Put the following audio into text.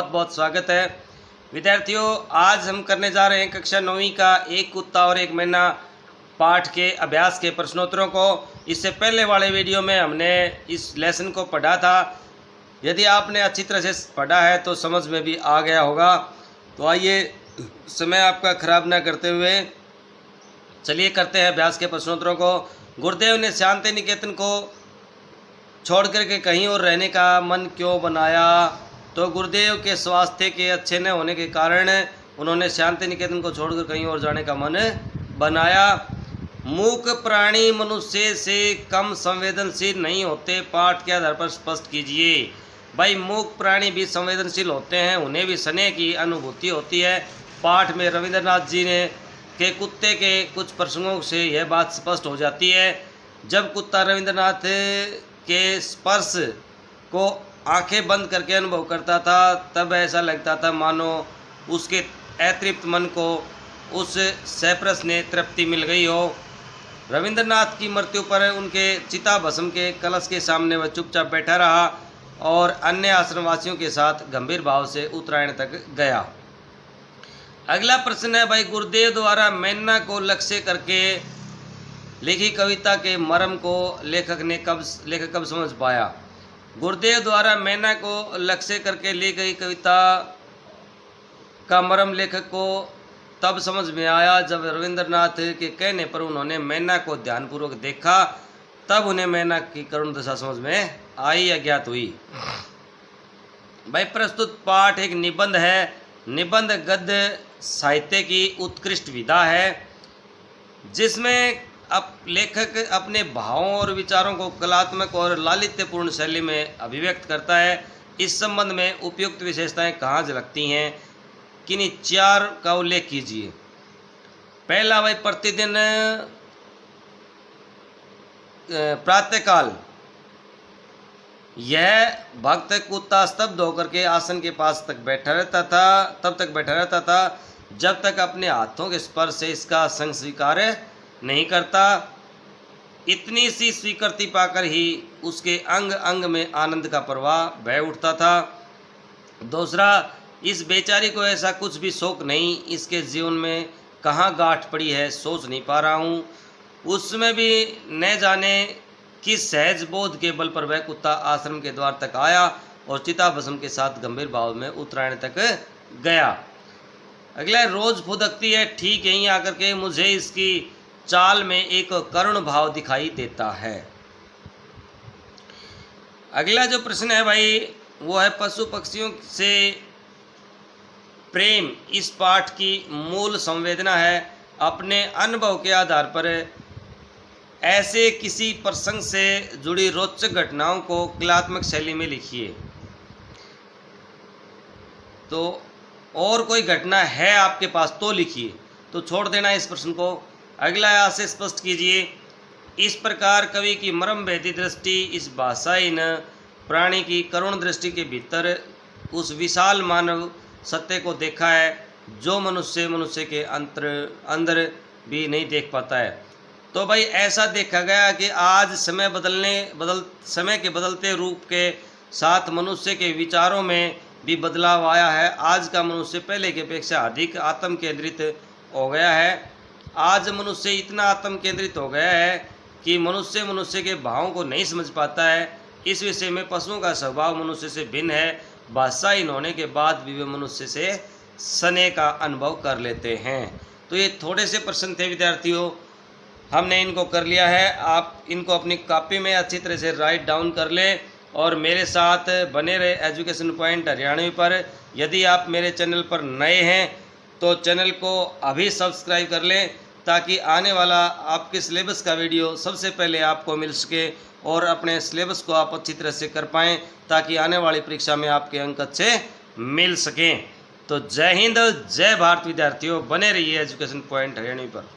बहुत बहुत स्वागत है। विद्यार्थियों, आज हम करने जा रहे हैं कक्षा 9वीं का एक कुत्ता और एक मैना पाठ के अभ्यास के प्रश्नोत्तरों को। इससे पहले वाले वीडियो में हमने इस लेसन को पढ़ा था। यदि आपने अच्छी तरह से पढ़ा है तो समझ में भी आ गया होगा। तो आइए समय आपका खराब ना करते हुए चलिए करते हैं अभ्यास के प्रश्नोत्तरों को। गुरुदेव ने शांति निकेतन को छोड़ करके कहीं और रहने का मन क्यों बनाया? तो गुरुदेव के स्वास्थ्य के अच्छे न होने के कारण उन्होंने शांति निकेतन को छोड़कर कहीं और जाने का मन बनाया। मूक प्राणी मनुष्य से कम संवेदनशील नहीं होते, पाठ के आधार पर स्पष्ट कीजिए। भाई, मूक प्राणी भी संवेदनशील होते हैं, उन्हें भी स्नेह की अनुभूति होती है। पाठ में रविंद्रनाथ जी ने के कुत्ते के कुछ प्रसंगों से यह बात स्पष्ट हो जाती है। जब कुत्ता रविंद्रनाथ के स्पर्श को आंखें बंद करके अनुभव करता था, तब ऐसा लगता था मानो उसके अतृप्त मन को उस सैप्रस ने तृप्ति मिल गई हो। रविंद्रनाथ की मृत्यु पर उनके चिता भस्म के कलश के सामने वह चुपचाप बैठा रहा और अन्य आश्रमवासियों के साथ गंभीर भाव से उत्तरायण तक गया। अगला प्रश्न है भाई, गुरुदेव द्वारा मैना को लक्ष्य करके लिखी कविता के मर्म को लेखक कब समझ पाया? गुरुदेव द्वारा मैना को लक्ष्य करके लिखी गई कविता का मर्म लेखक को तब समझ में आया जब रविंद्रनाथ के कहने पर उन्होंने मैना को ध्यानपूर्वक देखा। तब उन्हें मैना की करुण दशा समझ में आई या ज्ञात हुई। भाई, प्रस्तुत पाठ एक निबंध है। निबंध गद्य साहित्य की उत्कृष्ट विधा है जिसमें लेखक अपने भावों और विचारों को कलात्मक और लालित्यपूर्ण शैली में अभिव्यक्त करता है। इस संबंध में उपयुक्त विशेषताएं कहाँ झलकती हैं, किन्हीं चार का उल्लेख कीजिए। पहला भाई, प्रतिदिन प्रातःकाल यह भक्त कुत्ता स्तब्ध होकर के आसन के पास तक बैठा रहता था, तब तक बैठा रहता था जब तक अपने हाथों के स्पर्श से इसका संग स्वीकार नहीं करता। इतनी सी स्वीकृति पाकर ही उसके अंग अंग में आनंद का प्रवाह बह उठता था। दूसरा, इस बेचारी को ऐसा कुछ भी शौक नहीं, इसके जीवन में कहाँ गांठ पड़ी है सोच नहीं पा रहा हूँ। उसमें भी न जाने किस सहज बोध के बल पर वह कुत्ता आश्रम के द्वार तक आया और चिताभस्म के साथ गंभीर भाव में उत्तरायण तक गया। अगला, रोज फुदकती है ठीक यहीं आकर के मुझे इसकी चाल में एक करुण भाव दिखाई देता है। अगला जो प्रश्न है भाई, वो है पशु पक्षियों से प्रेम इस पाठ की मूल संवेदना है। अपने अनुभव के आधार पर ऐसे किसी प्रसंग से जुड़ी रोचक घटनाओं को कलात्मक शैली में लिखिए। तो और कोई घटना है आपके पास तो लिखिए, तो छोड़ देना इस प्रश्न को। अगला, यहाँ से स्पष्ट कीजिए। इस प्रकार कवि की मर्म भेदी दृष्टि इस भाषाहीन प्राणी की करुण दृष्टि के भीतर उस विशाल मानव सत्य को देखा है जो मनुष्य के अंदर भी नहीं देख पाता है। तो भाई, ऐसा देखा गया कि आज समय के बदलते रूप के साथ मनुष्य के विचारों में भी बदलाव आया है। आज का मनुष्य पहले की अपेक्षा अधिक आत्म केंद्रित हो गया है। आज मनुष्य इतना आत्म केंद्रित हो गया है कि मनुष्य के भावों को नहीं समझ पाता है। इस विषय में पशुओं का स्वभाव मनुष्य से भिन्न है। भाषाहीन होने के बाद भी वे मनुष्य से स्नेह का अनुभव कर लेते हैं। तो ये थोड़े से प्रश्न थे विद्यार्थियों, हमने इनको कर लिया है। आप इनको अपनी कॉपी में अच्छी तरह से राइट डाउन कर लें और मेरे साथ बने रहे एजुकेशन पॉइंट हरियाणवी पर। यदि आप मेरे चैनल पर नए हैं तो चैनल को अभी सब्सक्राइब कर लें ताकि आने वाला आपके सिलेबस का वीडियो सबसे पहले आपको मिल सके और अपने सिलेबस को आप अच्छी तरह से कर पाएँ ताकि आने वाली परीक्षा में आपके अंक अच्छे मिल सकें। तो जय हिंद, जय भारत विद्यार्थियों, बने रहिए एजुकेशन पॉइंट हरियाणवी पर।